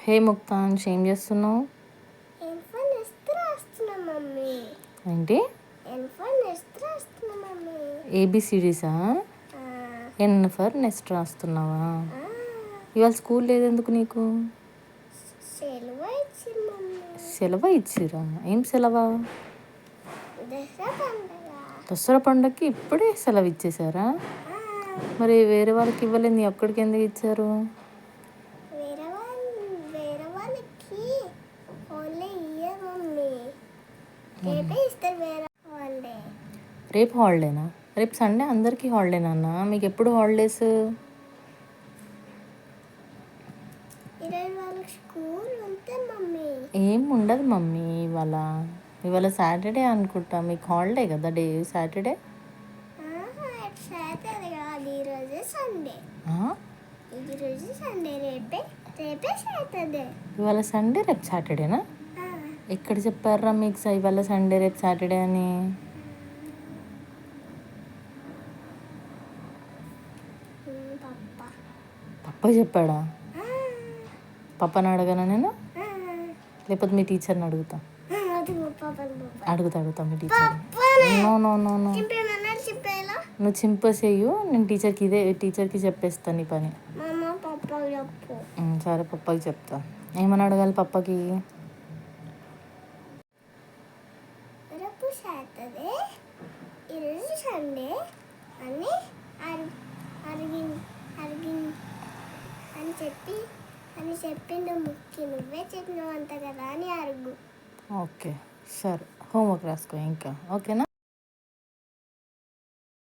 హే ముక్తాంష్, ఏం చేస్తున్నావు? ఏంటి? ఏబిసిడీసా? ఎన్ ఫర్ నెక్స్ట్ రాస్తున్నావా? ఇవాళ స్కూల్ లేదెందుకు నీకు? సెలవు ఇచ్చిరా? ఏం సెలవా? దసరా పండగకి ఇప్పుడే సెలవు ఇచ్చేసారా? మరి వేరే వాళ్ళకి ఇవ్వలేదు, నీ ఒక్కడికి ఎందుకు ఇచ్చారు? రేపు హాలిడేనా? రేపు సండే అందరికీ హాలిడేనా అన్న? మీకు ఎప్పుడు హాలిడేస్? ఏం ఉండదు మమ్మీ, ఇవాళ సాటర్డే అనుకుంటా, మీకు హాలిడే కదా డే సాటర్డే. ఇవాళ సండే రేపు సాటర్డేనా? ఎక్కడ చెప్పారా మీకు ఇవాళ సండే రేపు సాటర్డే అని? పప్ప చెప్పాడా? పప్పని అడగనా నేను? లేకపోతే మీ టీచర్ని అడుగుతా. అడుగుతా మీ teacher. No no no no, నువ్వు చింపేసేయు, నేను టీచర్కి చెప్పేస్తాను నీ పని. సరే పప్పకి చెప్తా. ఏమని అడగాలి పప్పకి? చెప్పిండు ముక్కి, నువ్వే చెప్పినావు అంత కదా అని అరుగు. ఓకే సరే, హోంవర్క్ రాసుకో ఇంకా, ఓకేనా?